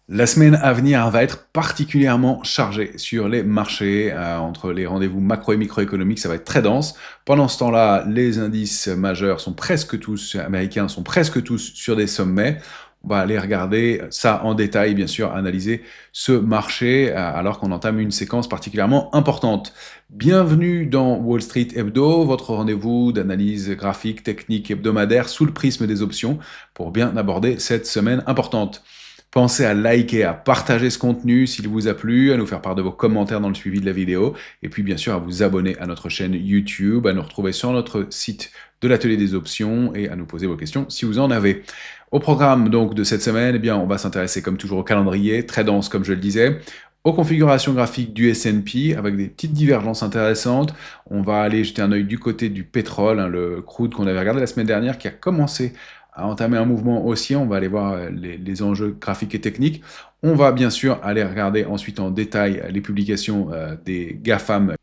La semaine à venir va être particulièrement chargée sur les marchés, entre les rendez-vous macro et microéconomiques, ça va être très dense. Pendant ce temps-là, les indices majeurs sont presque tous américains, sont presque tous sur des sommets. On va aller regarder ça en détail, bien sûr, analyser ce marché alors qu'on entame une séquence particulièrement importante. Bienvenue dans Wall Street Hebdo, votre rendez-vous d'analyse graphique, technique hebdomadaire sous le prisme des options pour bien aborder cette semaine importante. Pensez à liker, à partager ce contenu s'il vous a plu, à nous faire part de vos commentaires dans le suivi de la vidéo, et puis bien sûr à vous abonner à notre chaîne YouTube, à nous retrouver sur notre site de l'atelier des options et à nous poser vos questions si vous en avez. Au programme donc de cette semaine, eh bien, on va s'intéresser comme toujours au calendrier, très dense comme je le disais, aux configurations graphiques du S&P avec des petites divergences intéressantes. On va aller jeter un œil du côté du pétrole, le crude qu'on avait regardé la semaine dernière qui a commencé à entamer un mouvement haussier. On va aller voir les enjeux graphiques et techniques. On va bien sûr aller regarder ensuite en détail les publications des GAFAM.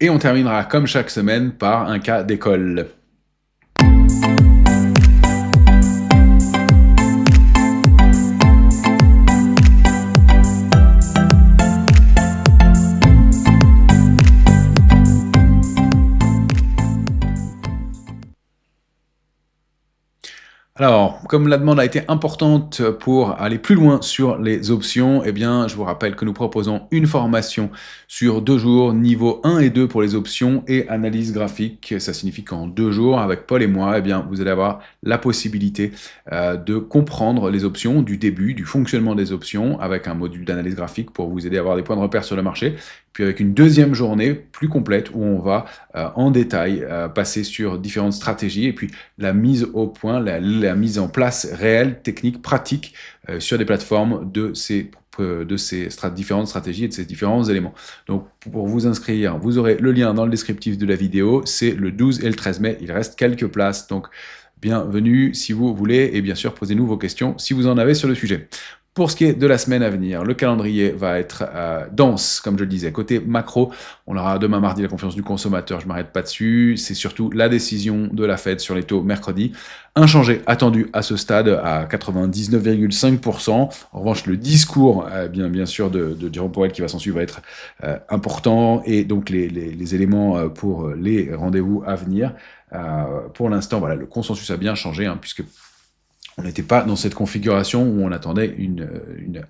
Et on terminera comme chaque semaine par un cas d'école. Alors, comme la demande a été importante pour aller plus loin sur les options, eh bien, je vous rappelle que nous proposons une formation sur 2 jours, niveau 1 et 2 pour les options et analyse graphique. Ça signifie qu'en 2 jours, avec Paul et moi, eh bien, vous allez avoir la possibilité de comprendre les options du début, du fonctionnement des options, avec un module d'analyse graphique pour vous aider à avoir des points de repère sur le marché. Puis avec une deuxième journée plus complète où on va en détail passer sur différentes stratégies et puis la mise au point, la mise en place réelle, technique, pratique sur des plateformes de ces différentes stratégies et de ces différents éléments. Donc pour vous inscrire, vous aurez le lien dans le descriptif de la vidéo, c'est le 12 et le 13 mai, il reste quelques places, donc bienvenue si vous voulez, et bien sûr posez-nous vos questions si vous en avez sur le sujet. Pour ce qui est de la semaine à venir, le calendrier va être dense, comme je le disais. Côté macro, on aura demain mardi la confiance du consommateur, je ne m'arrête pas dessus. C'est surtout la décision de la Fed sur les taux mercredi. Inchangé attendu à ce stade à 99,5%. En revanche, le discours, bien sûr, de Jérôme Powell qui va s'en suivre va être important. Et donc, les éléments pour les rendez-vous à venir. Pour l'instant, voilà, le consensus a bien changé, puisque on n'était pas dans cette configuration où on attendait une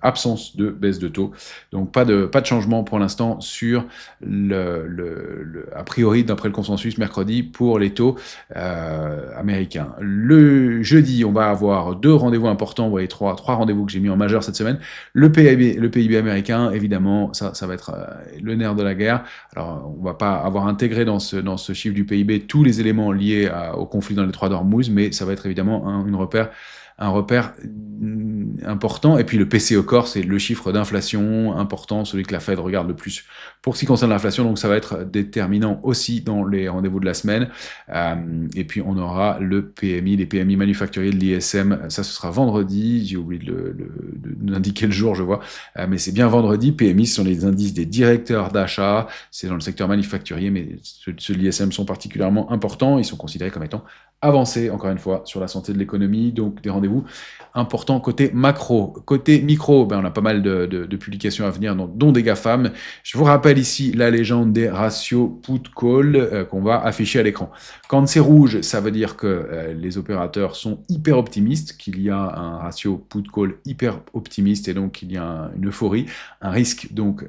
absence de baisse de taux. Donc pas de changement pour l'instant sur a priori, d'après le consensus mercredi, pour les taux américains. Le jeudi, on va avoir 2 rendez-vous importants, vous voyez 3 rendez-vous que j'ai mis en majeur cette semaine. Le PIB américain, évidemment, ça va être le nerf de la guerre. Alors on ne va pas avoir intégré dans ce chiffre du PIB tous les éléments liés au conflit dans les 3 d'Ormuz, mais ça va être évidemment un repère important. Et puis le PCE Core, c'est le chiffre d'inflation important, celui que la Fed regarde le plus pour ce qui concerne l'inflation. Donc ça va être déterminant aussi dans les rendez-vous de la semaine. Et puis on aura le PMI, les PMI manufacturiers de l'ISM. Ça, ce sera vendredi. J'ai oublié d'indiquer le jour, je vois. Mais c'est bien vendredi. PMI, ce sont les indices des directeurs d'achat. C'est dans le secteur manufacturier, mais ceux de l'ISM sont particulièrement importants. Ils sont considérés comme étant avancés, encore une fois, sur la santé de l'économie. Donc des rendez-vous importants côté macro. Côté micro, on a pas mal de publications à venir, dont des GAFAM. Je vous rappelle ici la légende des ratios put-call qu'on va afficher à l'écran. Quand c'est rouge, ça veut dire que les opérateurs sont hyper optimistes, qu'il y a un ratio put-call hyper optimiste et donc qu'il y a une euphorie, un risque donc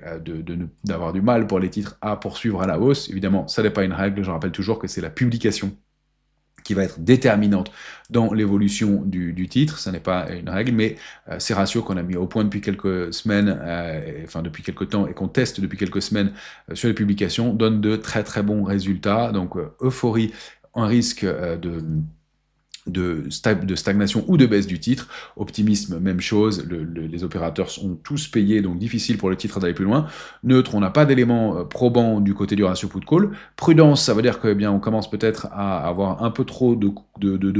d'avoir du mal pour les titres à poursuivre à la hausse. Évidemment, ça n'est pas une règle, je rappelle toujours que c'est la publication qui va être déterminante dans l'évolution du titre. Ça n'est pas une règle, mais ces ratios qu'on a mis au point depuis quelques semaines, depuis quelques temps, et qu'on teste depuis quelques semaines sur les publications, donnent de très très bons résultats. Donc euphorie, un risque de stagnation ou de baisse du titre. Optimisme, même chose, les opérateurs sont tous payés, donc difficile pour le titre d'aller plus loin. Neutre, on n'a pas d'éléments probants du côté du ratio put-call. Prudence, ça veut dire que on commence peut-être à avoir un peu trop de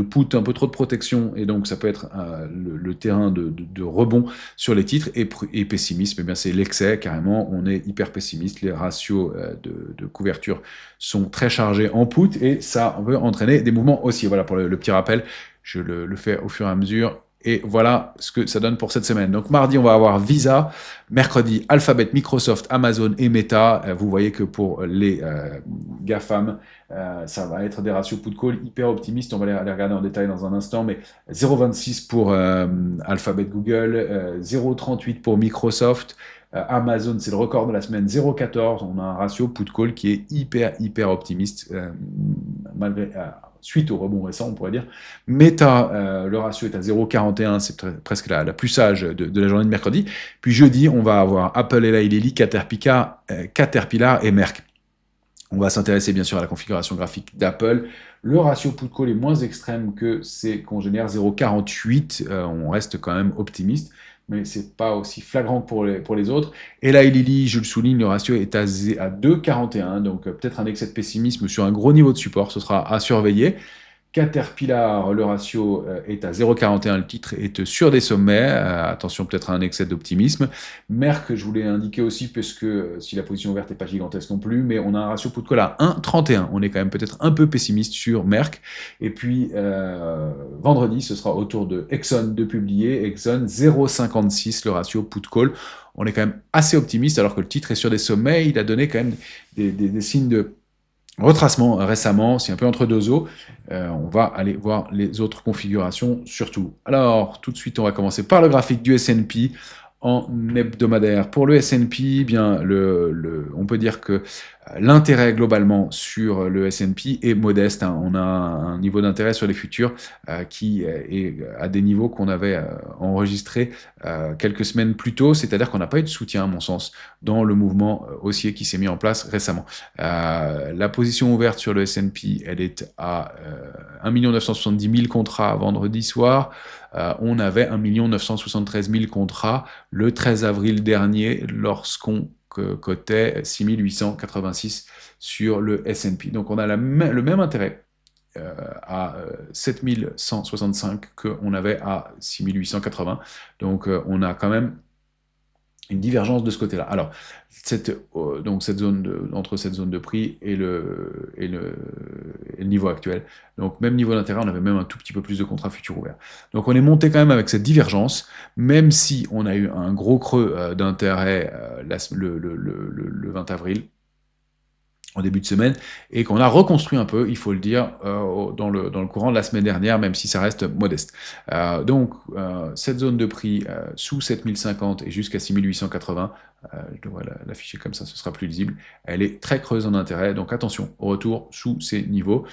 put, un peu trop de protection, et donc ça peut être le terrain de rebond sur les titres. Et pessimisme, c'est l'excès, carrément, on est hyper pessimiste, les ratios de couverture sont très chargés en put, et ça peut entraîner des mouvements haussiers. Voilà pour le petit rappel. Je le fais au fur et à mesure, Et voilà ce que ça donne pour cette semaine. Donc mardi, on va avoir Visa, mercredi, Alphabet, Microsoft, Amazon et Meta. Vous voyez que pour les GAFAM, ça va être des ratios put-call hyper optimistes. On va les regarder en détail dans un instant, mais 0,26 pour Alphabet Google, 0,38 pour Microsoft. Amazon, c'est le record de la semaine, 0,14. On a un ratio put-call qui est hyper optimiste, malgré, suite au rebond récent, on pourrait dire. Meta, le ratio est à 0,41, c'est presque la plus sage de la journée de mercredi. Puis jeudi, on va avoir Apple, Eli Lilly, Caterpillar et Merck. On va s'intéresser bien sûr à la configuration graphique d'Apple. Le ratio put-call est moins extrême que ses congénères, 0,48. On reste quand même optimiste, mais c'est pas aussi flagrant que pour les autres. Et là, Lilly, je le souligne, le ratio est à 2,41, donc peut-être un excès de pessimisme sur un gros niveau de support, ce sera à surveiller. Caterpillar, le ratio est à 0,41, le titre est sur des sommets, attention peut-être à un excès d'optimisme. Merck, je vous l'ai indiqué aussi, puisque si la position ouverte n'est pas gigantesque non plus, mais on a un ratio put-call à 1,31, on est quand même peut-être un peu pessimiste sur Merck. Et puis vendredi, ce sera au tour de Exxon de publier, Exxon 0,56 le ratio put-call. On est quand même assez optimiste alors que le titre est sur des sommets, il a donné quand même des signes de retracement récemment, c'est un peu entre deux eaux. On va aller voir les autres configurations surtout. Alors, tout de suite, on va commencer par le graphique du S&P en hebdomadaire. Pour le S&P, eh bien, on peut dire que l'intérêt globalement sur le S&P est modeste. Hein. On a un niveau d'intérêt sur les futurs qui est à des niveaux qu'on avait enregistrés quelques semaines plus tôt, c'est-à-dire qu'on n'a pas eu de soutien, à mon sens, dans le mouvement haussier qui s'est mis en place récemment. La position ouverte sur le S&P, elle est à 1 970 000 contrats vendredi soir. On avait 1 973 000 contrats le 13 avril dernier lorsqu'on cotait 6 886 sur le S&P. Donc on a le même intérêt à 7 165 qu'on avait à 6 880. Donc on a quand même une divergence de ce côté-là. Alors, donc entre cette zone de prix et le niveau actuel, donc même niveau d'intérêt, on avait même un tout petit peu plus de contrats futurs ouverts. Donc on est monté quand même avec cette divergence, même si on a eu un gros creux d'intérêt le 20 avril, en début de semaine, et qu'on a reconstruit un peu, il faut le dire, dans le courant de la semaine dernière, même si ça reste modeste. Donc, cette zone de prix sous 7050 et jusqu'à 6880, je devrais l'afficher comme ça, ce sera plus lisible, elle est très creuse en intérêt, donc attention au retour sous ces niveaux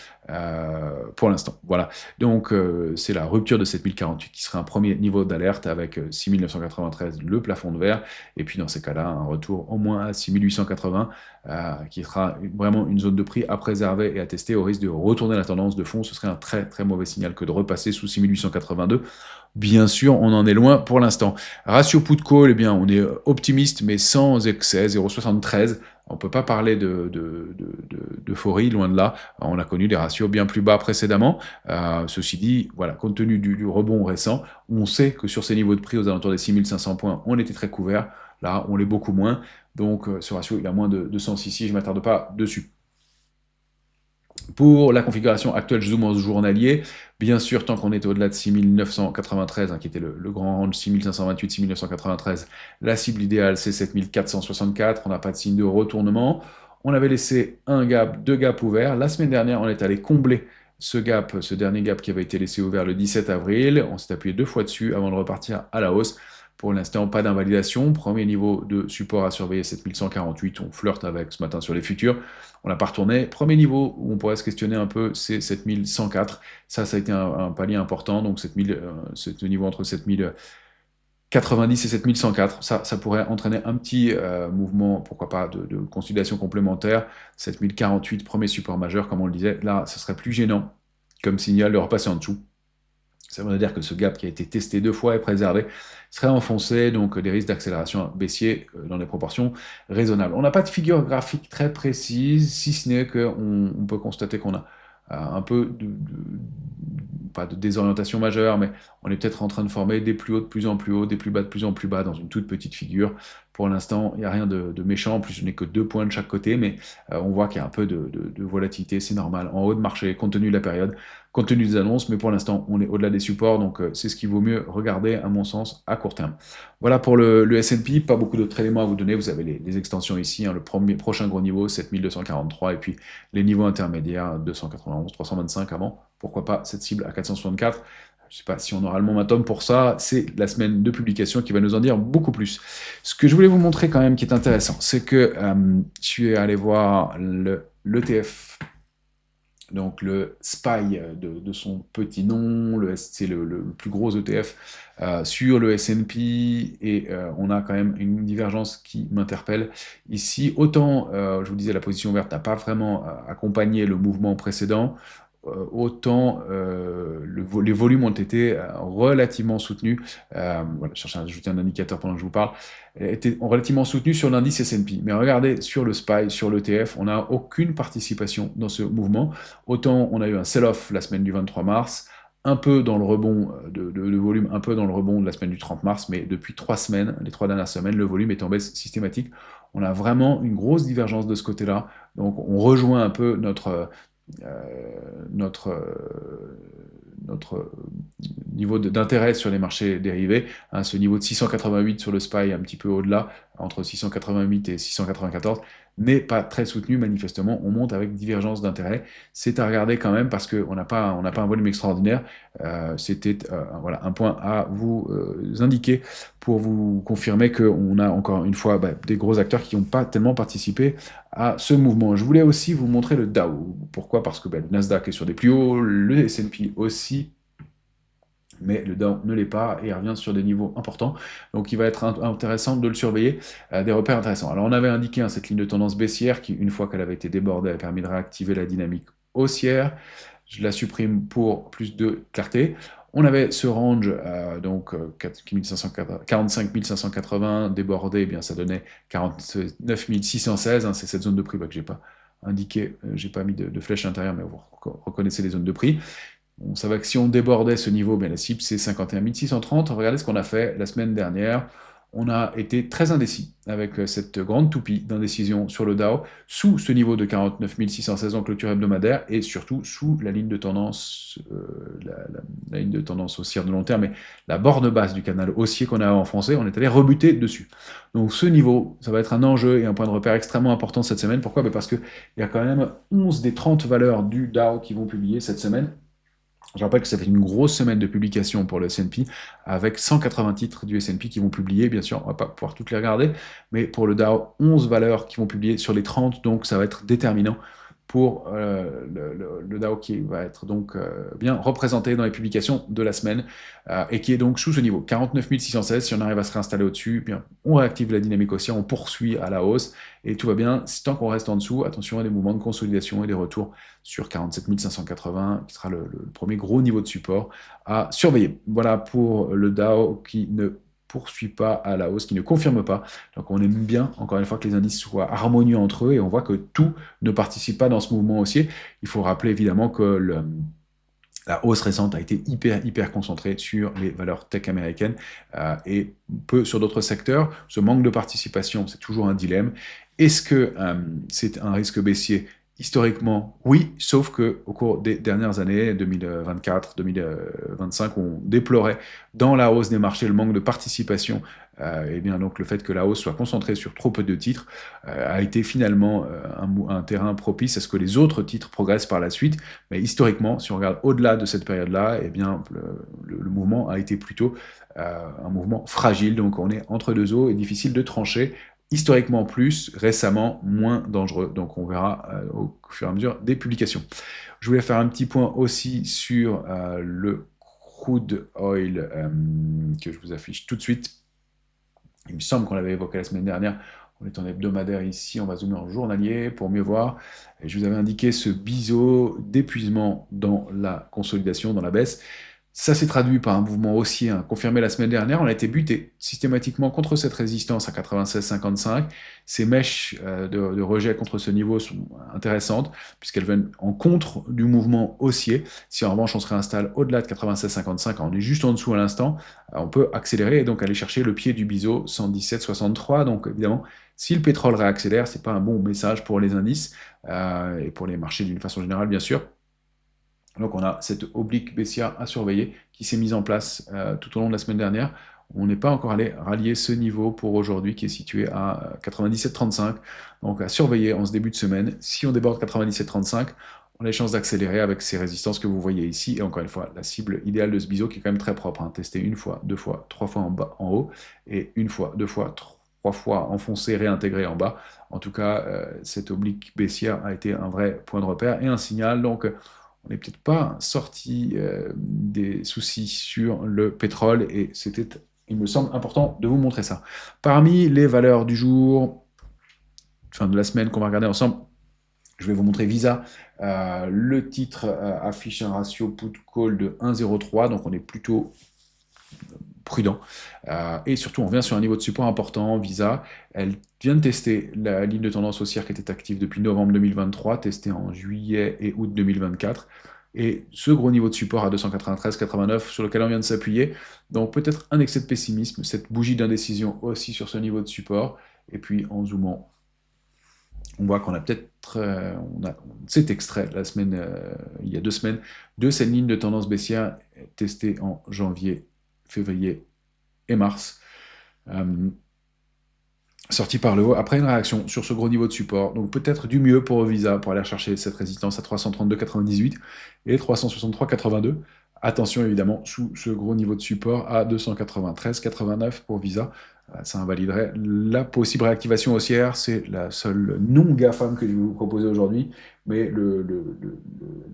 pour l'instant. Voilà, donc c'est la rupture de 7048 qui serait un premier niveau d'alerte avec 6993, le plafond de verre, et puis dans ces cas-là, un retour au moins à 6880, qui sera vraiment une zone de prix à préserver et à tester au risque de retourner la tendance de fond. Ce serait un très mauvais signal que de repasser sous 6882. Bien sûr, on en est loin pour l'instant. Ratio put-call, eh bien, on est optimiste, mais sans excès, 0,73. On ne peut pas parler d'euphorie, loin de là. On a connu des ratios bien plus bas précédemment. Ceci dit, voilà, compte tenu du rebond récent, on sait que sur ces niveaux de prix, aux alentours des 6500 points, on était très couvert. Là, on l'est beaucoup moins. Donc, ce ratio, il a moins de sens ici. Je ne m'attarde pas dessus. Pour la configuration actuelle, je zoome en journalier. Bien sûr, tant qu'on est au-delà de 6993, qui était le grand range 6528, 6993, la cible idéale, c'est 7464. On n'a pas de signe de retournement. On avait laissé un gap, deux gaps ouverts. La semaine dernière, on est allé combler ce gap, ce dernier gap qui avait été laissé ouvert le 17 avril. On s'est appuyé deux fois dessus avant de repartir à la hausse. Pour l'instant, pas d'invalidation. Premier niveau de support à surveiller, 7148. On flirte avec ce matin sur les futurs. On n'a pas retourné. Premier niveau où on pourrait se questionner un peu, c'est 7104. Ça a été un palier important. Donc, ce niveau entre 7090 et 7104, ça pourrait entraîner un petit mouvement, pourquoi pas, de consolidation complémentaire. 7048, premier support majeur, comme on le disait. Là, ce serait plus gênant comme signal de repasser en dessous. Ça veut dire que ce gap qui a été testé deux fois et préservé serait enfoncé, donc des risques d'accélération baissier dans des proportions raisonnables. On n'a pas de figure graphique très précise, si ce n'est qu'on peut constater qu'on a un peu pas de désorientation majeure, mais on est peut-être en train de former des plus hauts de plus en plus hauts, des plus bas de plus en plus bas dans une toute petite figure. Pour l'instant, il n'y a rien de méchant, en plus je n'ai que 2 points de chaque côté, mais on voit qu'il y a un peu de volatilité, c'est normal. En haut de marché, compte tenu de la période, compte tenu des annonces, mais pour l'instant, on est au-delà des supports, donc c'est ce qu'il vaut mieux regarder, à mon sens, à court terme. Voilà pour le S&P, pas beaucoup d'autres éléments à vous donner, vous avez les extensions ici, hein, le prochain gros niveau, 7243, et puis les niveaux intermédiaires, 291, 325 avant, pourquoi pas cette cible à 464. Je ne sais pas si on aura le momentum pour ça, c'est la semaine de publication qui va nous en dire beaucoup plus. Ce que je voulais vous montrer quand même qui est intéressant, c'est que je suis allé voir l'ETF, donc le SPY de son petit nom, c'est le plus gros ETF sur le S&P, et on a quand même une divergence qui m'interpelle. Ici, autant, je vous disais, la position verte n'a pas vraiment accompagné le mouvement précédent, autant les volumes ont été relativement soutenus. Voilà, je cherche à ajouter un indicateur pendant que je vous parle. Étaient relativement soutenus sur l'indice S&P. Mais regardez, sur le SPY, sur l'ETF, on n'a aucune participation dans ce mouvement. Autant on a eu un sell-off la semaine du 23 mars, un peu dans le rebond de volume, un peu dans le rebond de la semaine du 30 mars, mais depuis 3 semaines, les 3 dernières semaines, le volume est en baisse systématique. On a vraiment une grosse divergence de ce côté-là. Donc on rejoint un peu notre niveau d'intérêt sur les marchés dérivés, hein, ce niveau de 688 sur le SPY, un petit peu au-delà, entre 688 et 694, n'est pas très soutenu manifestement, on monte avec divergence d'intérêt, c'est à regarder quand même parce qu'on n'a pas un volume extraordinaire, c'était voilà, un point à vous indiquer pour vous confirmer qu'on a encore une fois des gros acteurs qui n'ont pas tellement participé à ce mouvement. Je voulais aussi vous montrer le Dow. Pourquoi? Parce que le Nasdaq est sur des plus hauts, le S&P aussi, mais le Dow ne l'est pas et il revient sur des niveaux importants. Donc il va être intéressant de le surveiller, des repères intéressants. Alors on avait indiqué cette ligne de tendance baissière qui, une fois qu'elle avait été débordée, a permis de réactiver la dynamique haussière. Je la supprime pour plus de clarté. On avait ce range, donc 45 580 débordé, eh bien ça donnait 49 616, hein, c'est cette zone de prix que j'ai pas indiqué, j'ai pas mis de flèche à l'intérieur, mais vous reconnaissez les zones de prix. On savait que si on débordait ce niveau, bien la cible c'est 51 630. Regardez ce qu'on a fait la semaine dernière. On a été très indécis avec cette grande toupie d'indécision sur le Dow, sous ce niveau de 49 616 en clôture hebdomadaire, et surtout sous la ligne de tendance, la ligne de tendance haussière de long terme, et la borne basse du canal haussier qu'on a en français, on est allé rebuter dessus. Donc ce niveau, ça va être un enjeu et un point de repère extrêmement important cette semaine. Pourquoi? Parce qu'il y a quand même 11 des 30 valeurs du Dow qui vont publier cette semaine. Je rappelle que ça fait une grosse semaine de publication pour le S&P, avec 180 titres du S&P qui vont publier, bien sûr, on va pas pouvoir toutes les regarder, mais pour le Dow, 11 valeurs qui vont publier sur les 30, donc ça va être déterminant pour le Dow qui va être donc bien représenté dans les publications de la semaine, et qui est donc sous ce niveau, 49 616. Si on arrive à se réinstaller au-dessus, eh bien, on réactive la dynamique haussière, on poursuit à la hausse, et tout va bien. Tant qu'on reste en dessous, attention à des mouvements de consolidation et des retours sur 47 580, qui sera le premier gros niveau de support à surveiller. Voilà pour le Dow qui ne poursuit pas à la hausse, qui ne confirme pas. Donc on aime bien, encore une fois, que les indices soient harmonieux entre eux, et on voit que tout ne participe pas dans ce mouvement haussier. Il faut rappeler évidemment que la hausse récente a été hyper concentrée sur les valeurs tech américaines et peu sur d'autres secteurs. Ce manque de participation, c'est toujours un dilemme. Est-ce que c'est un risque baissier? Historiquement, oui, sauf que au cours des dernières années, 2024, 2025, on déplorait dans la hausse des marchés le manque de participation. Et bien donc le fait que la hausse soit concentrée sur trop peu de titres a été finalement un terrain propice à ce que les autres titres progressent par la suite. Mais historiquement, si on regarde au-delà de cette période-là, eh bien le mouvement a été plutôt un mouvement fragile. Donc on est entre deux eaux et difficile de trancher. Historiquement plus, récemment moins dangereux. Donc on verra au fur et à mesure des publications. Je voulais faire un petit point aussi sur le crude oil que je vous affiche tout de suite. Il me semble qu'on l'avait évoqué la semaine dernière. On est en hebdomadaire ici, on va zoomer en journalier pour mieux voir. Et je vous avais indiqué ce biseau d'épuisement dans la consolidation, dans la baisse. Ça s'est traduit par un mouvement haussier confirmé la semaine dernière. On a été buté systématiquement contre cette résistance à 96,55. Ces mèches de rejet contre ce niveau sont intéressantes puisqu'elles viennent en contre du mouvement haussier. Si en revanche on se réinstalle au-delà de 96,55, on est juste en dessous à l'instant, on peut accélérer et donc aller chercher le pied du biseau 117,63. Donc évidemment, si le pétrole réaccélère, c'est pas un bon message pour les indices et pour les marchés d'une façon générale bien sûr. Donc on a cette oblique baissière à surveiller qui s'est mise en place tout au long de la semaine dernière. On n'est pas encore allé rallier ce niveau pour aujourd'hui qui est situé à 97,35. Donc à surveiller en ce début de semaine. Si on déborde 97,35, on a les chances d'accélérer avec ces résistances que vous voyez ici. Et encore une fois, la cible idéale de ce biseau qui est quand même très propre. Hein. Testé une fois, deux fois, trois fois en bas, en haut, et une fois, deux fois, trois fois enfoncé, réintégré en bas. En tout cas, cette oblique baissière a été un vrai point de repère et un signal. Donc on n'est peut-être pas sorti des soucis sur le pétrole et c'était, il me semble, important de vous montrer ça. Parmi les valeurs du jour, enfin de la semaine qu'on va regarder ensemble, je vais vous montrer Visa. Le titre affiche un ratio put-call de 1,03, donc on est plutôt prudent. Et surtout, on vient sur un niveau de support important. Visa, elle vient de tester la ligne de tendance haussière qui était active depuis novembre 2023, testée en juillet et août 2024. Et ce gros niveau de support à 293,89 sur lequel on vient de s'appuyer. Donc peut-être un excès de pessimisme, cette bougie d'indécision aussi sur ce niveau de support. Et puis en zoomant, on voit qu'on a peut-être on a cet extrait la semaine, il y a 2 semaines, de cette ligne de tendance baissière testée en janvier, février et mars, euh, sorti par le haut après une réaction sur ce gros niveau de support. Donc peut-être du mieux pour Visa pour aller chercher cette résistance à 332,98 et 363,82. Attention évidemment sous ce gros niveau de support à 293,89 pour Visa. Ça invaliderait la possible réactivation haussière. C'est la seule non GAFAM que je vais vous proposer aujourd'hui. Mais le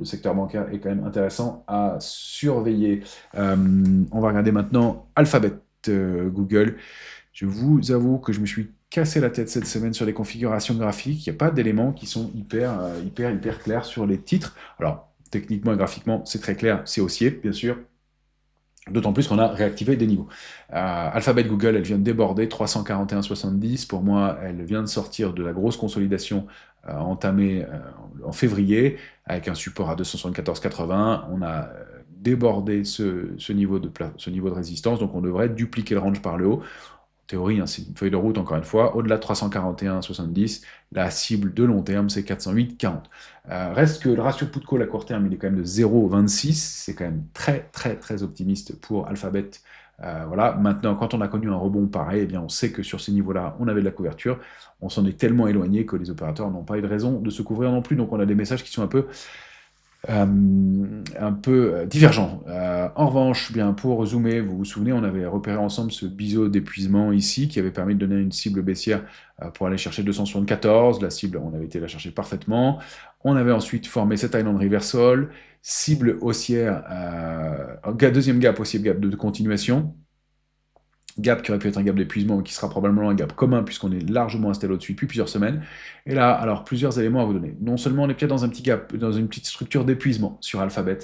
secteur bancaire est quand même intéressant à surveiller. On va regarder maintenant Alphabet, Google. Je vous avoue que je me suis cassé la tête cette semaine sur les configurations graphiques. Il n'y a pas d'éléments qui sont hyper clairs sur les titres. Alors, techniquement et graphiquement, c'est très clair, c'est haussier, bien sûr. D'autant plus qu'on a réactivé des niveaux. Alphabet Google, elle vient de déborder 341,70. Pour moi, elle vient de sortir de la grosse consolidation entamée en février, avec un support à 274,80. On a débordé ce niveau de résistance, donc on devrait dupliquer le range par le haut théorie, hein, c'est une feuille de route encore une fois, au-delà de 341,70, la cible de long terme c'est 408,40. Reste que le ratio put-call à court terme il est quand même de 0,26, c'est quand même très optimiste pour Alphabet. Voilà. Maintenant, quand on a connu un rebond pareil, eh bien, on sait que sur ces niveaux-là, on avait de la couverture. On s'en est tellement éloigné que les opérateurs n'ont pas eu de raison de se couvrir non plus. Donc, on a des messages qui sont un peu divergent. En revanche, bien pour zoomer, vous vous souvenez, on avait repéré ensemble ce biseau d'épuisement ici qui avait permis de donner une cible baissière pour aller chercher 274. La cible, on avait été la chercher parfaitement. On avait ensuite formé cet island reversal, cible haussière, deuxième gap haussier, gap de continuation. Gap qui aurait pu être un gap d'épuisement, qui sera probablement un gap commun puisqu'on est largement installé au-dessus depuis plusieurs semaines. Et là, alors plusieurs éléments à vous donner. Non seulement on est peut-être dans un petit gap, dans une petite structure d'épuisement sur Alphabet,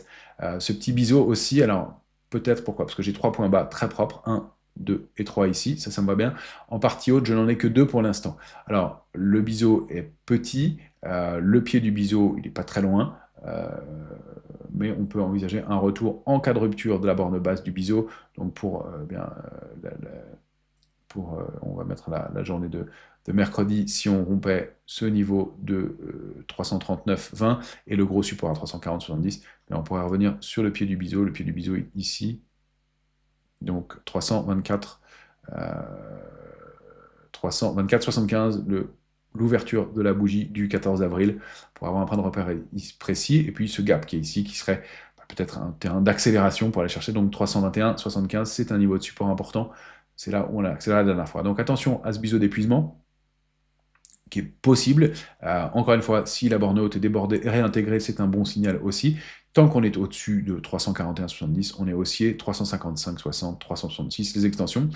ce petit biseau aussi, alors peut-être pourquoi? Parce que j'ai 3 points bas très propres, 1, 2 et 3 ici, ça me va bien. En partie haute, je n'en ai que 2 pour l'instant. Alors, le biseau est petit, le pied du biseau, il n'est pas très loin, mais on peut envisager un retour en cas de rupture de la borne basse du biseau. Donc pour on va mettre la journée de mercredi, si on rompait ce niveau de 339,20 et le gros support à 340,70, on pourrait revenir sur le pied du biseau. Le pied du biseau est ici, donc 324, 324,75, l'ouverture de la bougie du 14 avril, pour avoir un point de repère précis, et puis ce gap qui est ici, qui serait peut-être un terrain d'accélération pour aller chercher donc 321,75, c'est un niveau de support important, c'est là où on a accéléré la dernière fois. Donc attention à ce biseau d'épuisement, qui est possible. Encore une fois, si la borne haute est débordée et réintégrée, c'est un bon signal aussi. Tant qu'on est au-dessus de 341,70, on est haussier, 355,60, 366, les extensions.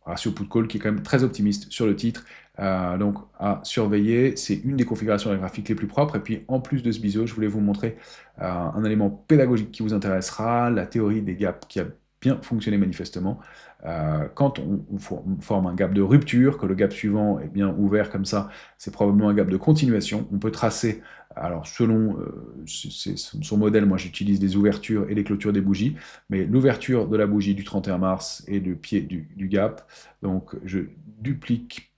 Ratio put-call qui est quand même très optimiste sur le titre. Donc à surveiller, c'est une des configurations graphiques les plus propres. Et puis en plus de ce biseau, je voulais vous montrer un élément pédagogique qui vous intéressera, la théorie des gaps qui a bien fonctionné manifestement. Quand on forme un gap de rupture, que le gap suivant est bien ouvert comme ça, c'est probablement un gap de continuation. On peut tracer, alors selon son modèle, moi j'utilise les ouvertures et les clôtures des bougies, mais l'ouverture de la bougie du 31 mars et le pied du gap, donc je duplique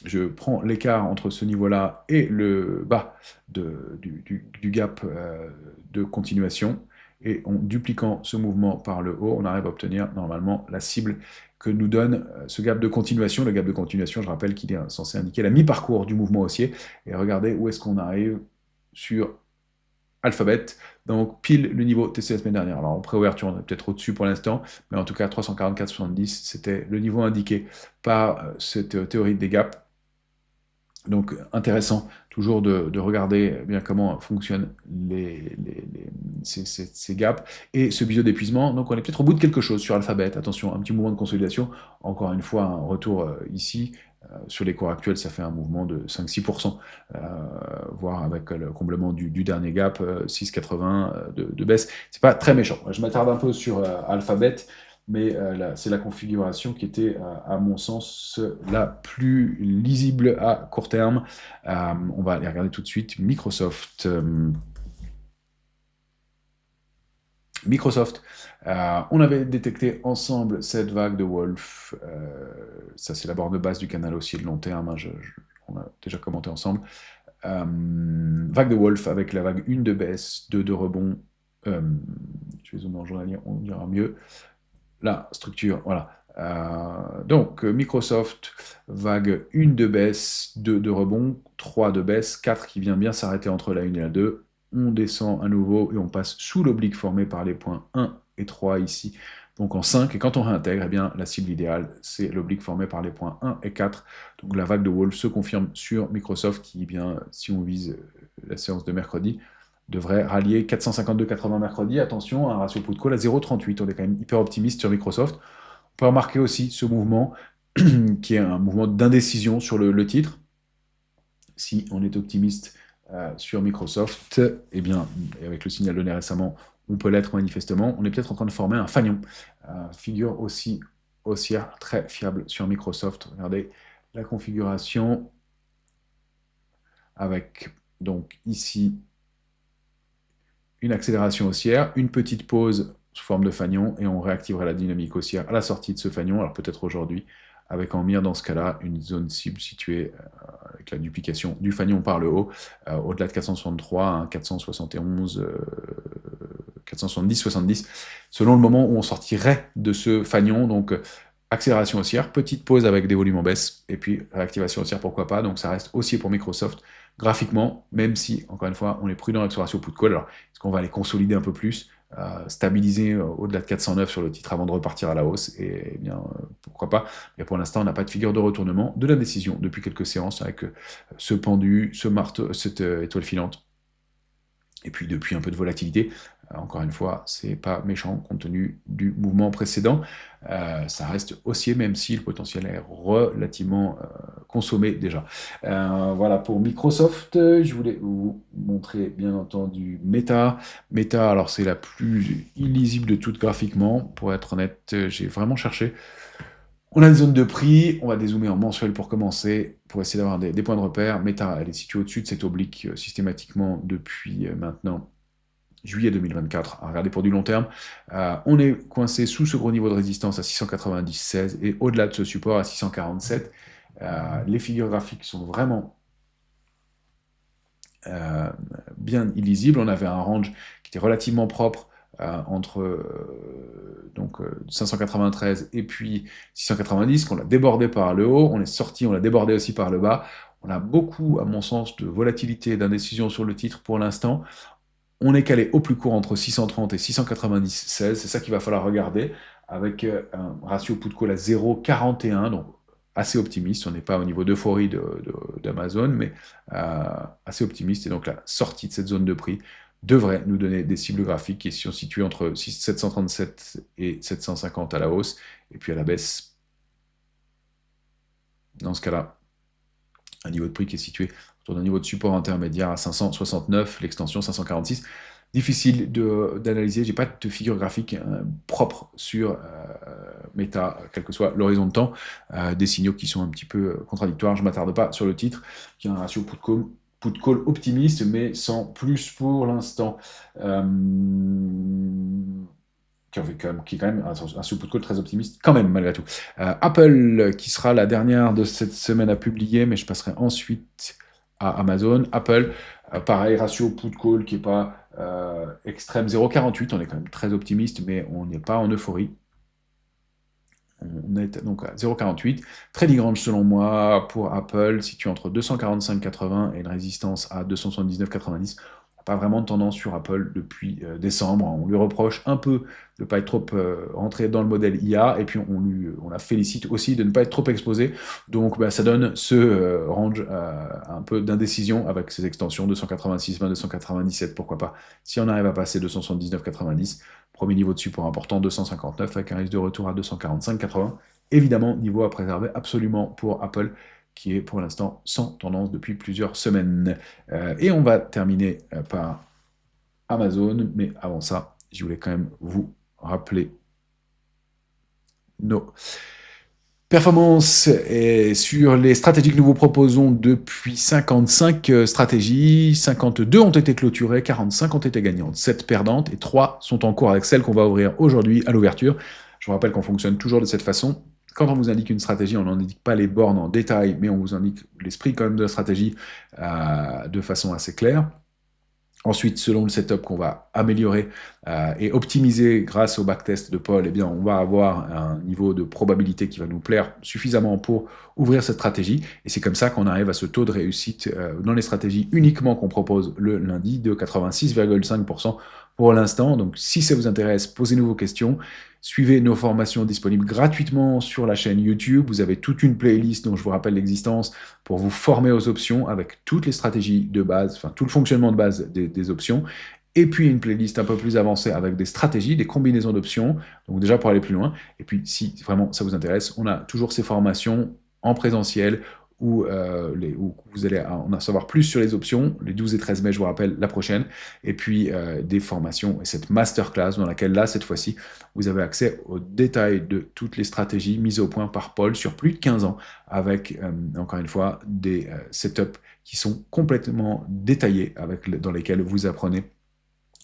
je prends l'écart entre ce niveau-là et le bas du gap de continuation, et en dupliquant ce mouvement par le haut, on arrive à obtenir normalement la cible que nous donne ce gap de continuation. Le gap de continuation, je rappelle qu'il est censé indiquer la mi-parcours du mouvement haussier, et regardez où est-ce qu'on arrive sur Alphabet, donc pile le niveau testé la semaine dernière. Alors en pré-ouverture, on est peut-être au-dessus pour l'instant, mais en tout cas 344,70, c'était le niveau indiqué par cette théorie des gaps. Donc intéressant toujours de regarder bien comment fonctionnent ces gaps et ce biseau d'épuisement. Donc on est peut-être au bout de quelque chose sur Alphabet. Attention, un petit mouvement de consolidation. Encore une fois, un retour ici. Sur les cours actuels, ça fait un mouvement de 5-6%, voire avec le comblement du dernier gap, 6,80 de baisse. C'est pas très méchant. Je m'attarde un peu sur Alphabet, mais c'est la configuration qui était, à mon sens, la plus lisible à court terme. On va aller regarder tout de suite Microsoft. On avait détecté ensemble cette vague de Wolf. Ça, c'est la borne basse du canal haussier de long terme. On a déjà commenté ensemble. Vague de Wolf avec la vague 1 de baisse, 2 de rebond. Je vais zoomer en journalier, on dira mieux. La structure, voilà. Donc, Microsoft, vague 1 de baisse, 2 de rebond, 3 de baisse, 4 qui vient bien s'arrêter entre la 1 et la 2. On descend à nouveau et on passe sous l'oblique formé par les points 1 et 3 ici. Donc en 5, et quand on réintègre, eh bien, la cible idéale, c'est l'oblique formé par les points 1 et 4. Donc la vague de Wolf se confirme sur Microsoft qui, eh bien, si on vise la séance de mercredi, devrait rallier 452,80 mercredi. Attention, un ratio put call à 0,38. On est quand même hyper optimiste sur Microsoft. On peut remarquer aussi ce mouvement qui est un mouvement d'indécision sur le titre. Si on est optimiste sur Microsoft, eh bien, avec le signal donné récemment, on peut l'être manifestement. On est peut-être en train de former un fanion. Figure aussi haussière très fiable sur Microsoft. Regardez la configuration avec donc ici une accélération haussière, une petite pause sous forme de fanion, et on réactivera la dynamique haussière à la sortie de ce fanion, alors peut-être aujourd'hui, avec en mire dans ce cas-là une zone cible située avec la duplication du fanion par le haut, au-delà de 463, hein, 471, 470, 70, selon le moment où on sortirait de ce fanion. Donc accélération haussière, petite pause avec des volumes en baisse, et puis réactivation haussière, pourquoi pas. Donc ça reste haussier pour Microsoft graphiquement, même si, encore une fois, on est prudent avec ce ratio put-call. Alors, est-ce qu'on va les consolider un peu plus, stabiliser au-delà de 409 sur le titre avant de repartir à la hausse, et eh bien, pourquoi pas. Mais pour l'instant, on n'a pas de figure de retournement de la décision depuis quelques séances avec ce pendu, ce marteau, cette étoile filante. Et puis depuis un peu de volatilité, encore une fois, c'est pas méchant compte tenu du mouvement précédent. Ça reste haussier, même si le potentiel est relativement consommé déjà. Voilà pour Microsoft. Je voulais vous montrer bien entendu Meta. Meta, alors c'est la plus illisible de toutes graphiquement. Pour être honnête, j'ai vraiment cherché. On a des zones de prix, on va dézoomer en mensuel pour commencer, pour essayer d'avoir des points de repère. Meta, elle est située au-dessus de cette oblique systématiquement depuis maintenant juillet 2024. À regarder pour du long terme, on est coincé sous ce gros niveau de résistance à 690,16 et au-delà de ce support à 647. Les figures graphiques sont vraiment bien illisibles. On avait un range qui était relativement propre entre donc 593 et puis 690, qu'on a débordé par le haut, on est sorti, on l'a débordé aussi par le bas. On a beaucoup, à mon sens, de volatilité et d'indécision sur le titre pour l'instant. On est calé au plus court entre 630 et 690,16, c'est ça qu'il va falloir regarder, avec un ratio put-call à 0,41, donc assez optimiste. On n'est pas au niveau d'euphorie d'Amazon, mais assez optimiste. Et donc la sortie de cette zone de prix devrait nous donner des cibles graphiques qui sont situées entre 737 et 750 à la hausse, et puis à la baisse, dans ce cas-là, un niveau de prix qui est situé autour d'un niveau de support intermédiaire à 569, l'extension 546. Difficile d'analyser, j'ai pas de figure graphique propre sur Meta, quel que soit l'horizon de temps, des signaux qui sont un petit peu contradictoires. Je m'attarde pas sur le titre, qui a un ratio put-call optimiste, mais sans plus pour l'instant. qui est quand même un sous put call très optimiste, quand même, malgré tout. Apple, qui sera la dernière de cette semaine à publier, mais je passerai ensuite à Amazon. Apple, pareil, ratio put call qui n'est pas extrême 0,48, on est quand même très optimiste, mais on n'est pas en euphorie. On est donc à 0,48. Trading range selon moi pour Apple situé entre 245,80 et une résistance à 279,90. On n'a pas vraiment de tendance sur Apple depuis décembre. On lui reproche un peu de ne pas être trop rentré dans le modèle IA et puis on la félicite aussi de ne pas être trop exposé. Donc bah, ça donne ce range un peu d'indécision avec ces extensions 286, 20, 297, pourquoi pas. Si on arrive à passer 279,90, premier niveau de support important, 259, avec un risque de retour à 245,80. Évidemment, niveau à préserver absolument pour Apple, qui est pour l'instant sans tendance depuis plusieurs semaines. Et on va terminer par Amazon, mais avant ça, je voulais quand même vous rappeler nos performances et sur les stratégies que nous vous proposons depuis 55 stratégies. 52 ont été clôturées, 45 ont été gagnantes, 7 perdantes et 3 sont en cours avec celle qu'on va ouvrir aujourd'hui à l'ouverture. Je vous rappelle qu'on fonctionne toujours de cette façon. Quand on vous indique une stratégie, on n'indique pas les bornes en détail, mais on vous indique l'esprit quand même de la stratégie de façon assez claire. Ensuite, selon le setup qu'on va améliorer et optimiser grâce au backtest de Paul, eh bien, on va avoir un niveau de probabilité qui va nous plaire suffisamment pour ouvrir cette stratégie. Et c'est comme ça qu'on arrive à ce taux de réussite dans les stratégies uniquement qu'on propose le lundi de 86,5% pour l'instant. Donc, si ça vous intéresse, posez-nous vos questions. Suivez nos formations disponibles gratuitement sur la chaîne YouTube. Vous avez toute une playlist dont je vous rappelle l'existence pour vous former aux options avec toutes les stratégies de base, enfin tout le fonctionnement de base des options. Et puis une playlist un peu plus avancée avec des stratégies, des combinaisons d'options, donc déjà pour aller plus loin. Et puis si vraiment ça vous intéresse, on a toujours ces formations en présentiel où vous allez en savoir plus sur les options, les 12 et 13 mai, je vous rappelle, la prochaine, et puis des formations et cette masterclass dans laquelle là, cette fois-ci, vous avez accès aux détails de toutes les stratégies mises au point par Paul sur plus de 15 ans, avec, encore une fois, des setups qui sont complètement détaillés, dans lesquels vous apprenez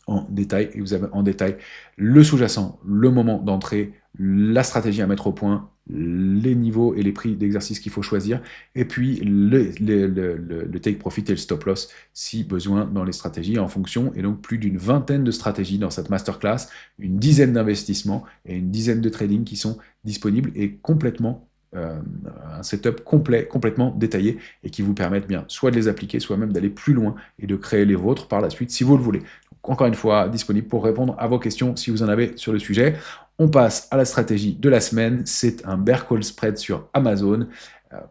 en détail, et vous avez en détail le sous-jacent, le moment d'entrée, la stratégie à mettre au point, les niveaux et les prix d'exercice qu'il faut choisir, et puis le take profit et le stop loss si besoin dans les stratégies en fonction, et donc plus d'une vingtaine de stratégies dans cette masterclass, une dizaine d'investissements et une dizaine de trading qui sont disponibles et complètement un setup complet, complètement détaillé et qui vous permettent bien soit de les appliquer, soit même d'aller plus loin et de créer les vôtres par la suite si vous le voulez. Donc, encore une fois, disponible pour répondre à vos questions si vous en avez sur le sujet. On passe à la stratégie de la semaine. C'est un bear call spread sur Amazon.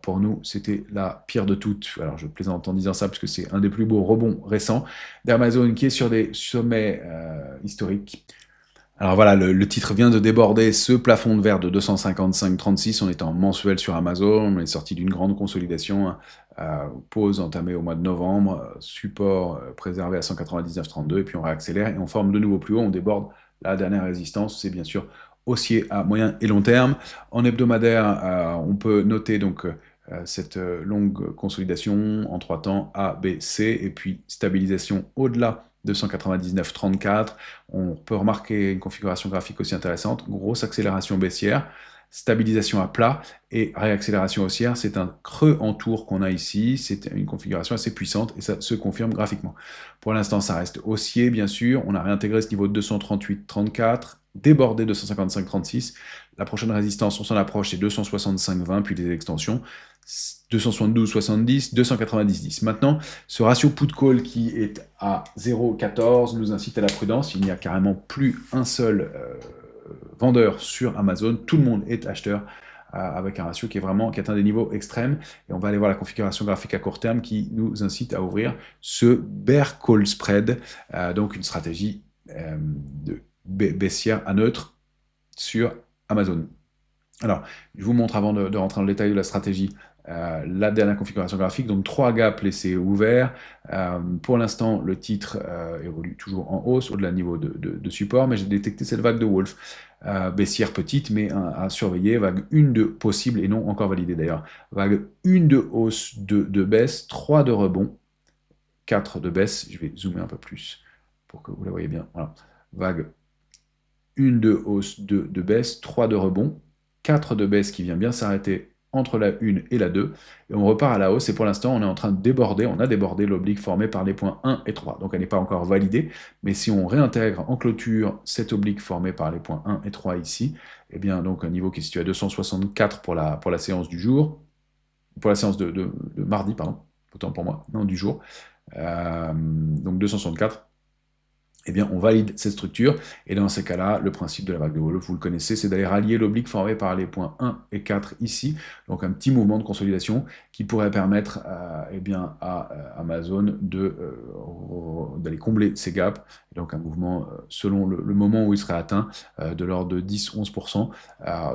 Pour nous, c'était la pire de toutes. Alors, je plaisante en disant ça parce que c'est un des plus beaux rebonds récents d'Amazon qui est sur des sommets historiques. Alors voilà, le titre vient de déborder ce plafond de verre de 255,36. On est en mensuel sur Amazon. On est sorti d'une grande consolidation. Pause entamée au mois de novembre. Support préservé à 199,32. Et puis on réaccélère et on forme de nouveau plus haut. On déborde la dernière résistance. C'est bien sûr haussier à moyen et long terme. En hebdomadaire, on peut noter donc cette longue consolidation en 3 temps A, B, C. Et puis stabilisation au-delà de 199,34. On peut remarquer une configuration graphique aussi intéressante, grosse accélération baissière, stabilisation à plat et réaccélération haussière. C'est un creux en tour qu'on a ici, c'est une configuration assez puissante et ça se confirme graphiquement. Pour l'instant, ça reste haussier, bien sûr. On a réintégré ce niveau de 238,34, débordé de 155,36. La prochaine résistance, on s'en approche, c'est 265,20, puis des extensions. 272,70, 290,10. Maintenant, ce ratio put-call qui est à 0,14 nous incite à la prudence. Il n'y a carrément plus un seul vendeur sur Amazon. Tout le monde est acheteur avec un ratio qui atteint des niveaux extrêmes. Et on va aller voir la configuration graphique à court terme qui nous incite à ouvrir ce bear call spread, donc une stratégie de baissière à neutre sur Amazon. Alors, je vous montre avant de rentrer dans le détail de la stratégie la dernière configuration graphique, donc 3 gaps laissés ouverts. Pour l'instant, le titre évolue toujours en hausse, au-delà du niveau de support, mais j'ai détecté cette vague de Wolf. Baissière petite, mais à surveiller, vague 1 de possible, et non encore validée d'ailleurs. Vague 1 de hausse, 2 de baisse, 3 de rebond, 4 de baisse. Je vais zoomer un peu plus pour que vous la voyez bien. Voilà. Vague 1 de hausse, 2 de baisse, 3 de rebond, 4 de baisse qui vient bien s'arrêter entre la 1 et la 2, et on repart à la hausse, et pour l'instant, on est en train de déborder, on a débordé l'oblique formée par les points 1 et 3, donc elle n'est pas encore validée, mais si on réintègre en clôture cette oblique formée par les points 1 et 3 ici, eh bien, donc un niveau qui est situé à 264 pour la séance du jour, pour la séance de mardi, pardon, autant pour moi, non, du jour, donc 264, eh bien, on valide cette structure, et dans ces cas-là, le principe de la vague de Wolff, vous le connaissez, c'est d'aller rallier l'oblique formé par les points 1 et 4 ici, donc un petit mouvement de consolidation qui pourrait permettre eh bien, à Amazon d'aller combler ces gaps, donc un mouvement selon le moment où il serait atteint, de l'ordre de 10-11%,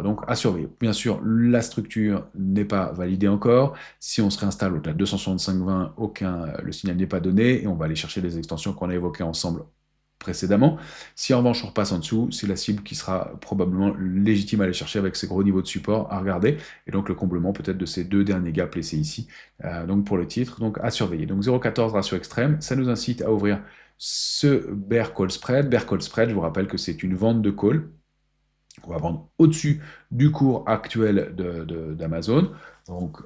donc à surveiller. Bien sûr, la structure n'est pas validée encore, si on se réinstalle au-delà de 265,20, le signal n'est pas donné, et on va aller chercher les extensions qu'on a évoquées ensemble précédemment. Si en revanche on repasse en dessous, c'est la cible qui sera probablement légitime à aller chercher avec ces gros niveaux de support à regarder, et donc le comblement peut-être de ces deux derniers gaps laissés ici, donc pour le titre, donc à surveiller. Donc 0,14 ratio extrême, ça nous incite à ouvrir ce bear call spread. Bear call spread, je vous rappelle que c'est une vente de call. On va vendre au-dessus du cours actuel d'Amazon, donc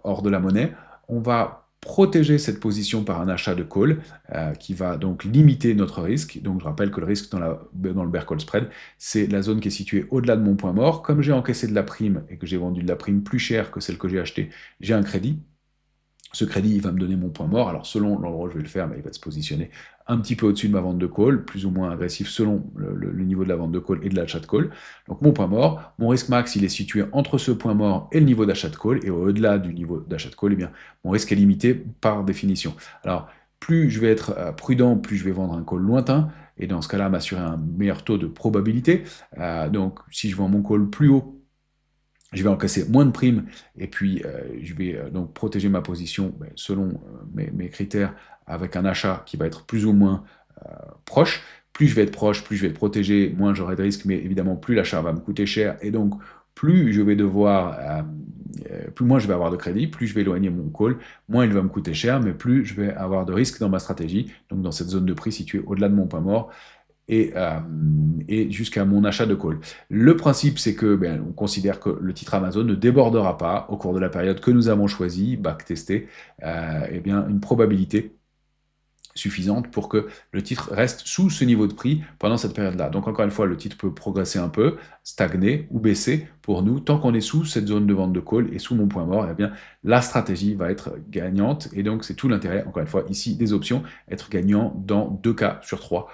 hors de la monnaie. On va protéger cette position par un achat de call qui va donc limiter notre risque. Donc je rappelle que le risque dans le bear call spread, c'est la zone qui est située au-delà de mon point mort. Comme j'ai encaissé de la prime et que j'ai vendu de la prime plus chère que celle que j'ai achetée, j'ai un crédit. Ce crédit, il va me donner mon point mort. Alors, selon l'endroit où je vais le faire, il va se positionner un petit peu au-dessus de ma vente de call, plus ou moins agressif selon le niveau de la vente de call et de l'achat de call. Donc, mon point mort, mon risque max, il est situé entre ce point mort et le niveau d'achat de call. Et au-delà du niveau d'achat de call, eh bien, mon risque est limité par définition. Alors, plus je vais être prudent, plus je vais vendre un call lointain. Et dans ce cas-là, m'assurer un meilleur taux de probabilité. Donc, si je vends mon call plus haut, je vais encaisser moins de primes, et puis je vais donc protéger ma position selon mes critères, avec un achat qui va être plus ou moins proche. Plus je vais être proche, plus je vais être protégé, moins j'aurai de risques, mais évidemment plus l'achat va me coûter cher, et donc plus je vais devoir, plus moins je vais avoir de crédit, plus je vais éloigner mon call, moins il va me coûter cher, mais plus je vais avoir de risques dans ma stratégie, donc dans cette zone de prix située au-delà de mon point mort, et jusqu'à mon achat de call. Le principe, c'est que on considère que le titre Amazon ne débordera pas au cours de la période que nous avons choisie, backtestée, une probabilité suffisante pour que le titre reste sous ce niveau de prix pendant cette période-là. Donc encore une fois, le titre peut progresser un peu, stagner ou baisser pour nous. Tant qu'on est sous cette zone de vente de call et sous mon point mort, la stratégie va être gagnante. Et donc c'est tout l'intérêt, encore une fois, ici des options, être gagnant dans 2 cas sur 3.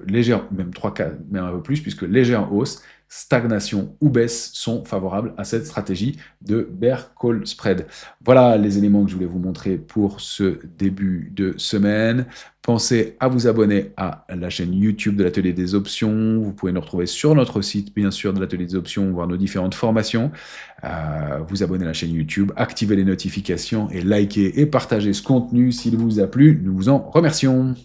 Légère, même 3 cas, même un peu plus, puisque légère hausse, stagnation ou baisse sont favorables à cette stratégie de bear call spread. Voilà les éléments que je voulais vous montrer pour ce début de semaine. Pensez à vous abonner à la chaîne YouTube de l'Atelier des Options. Vous pouvez nous retrouver sur notre site, bien sûr, de l'Atelier des Options, voir nos différentes formations. Vous abonner à la chaîne YouTube, activer les notifications et liker et partager ce contenu s'il vous a plu. Nous vous en remercions.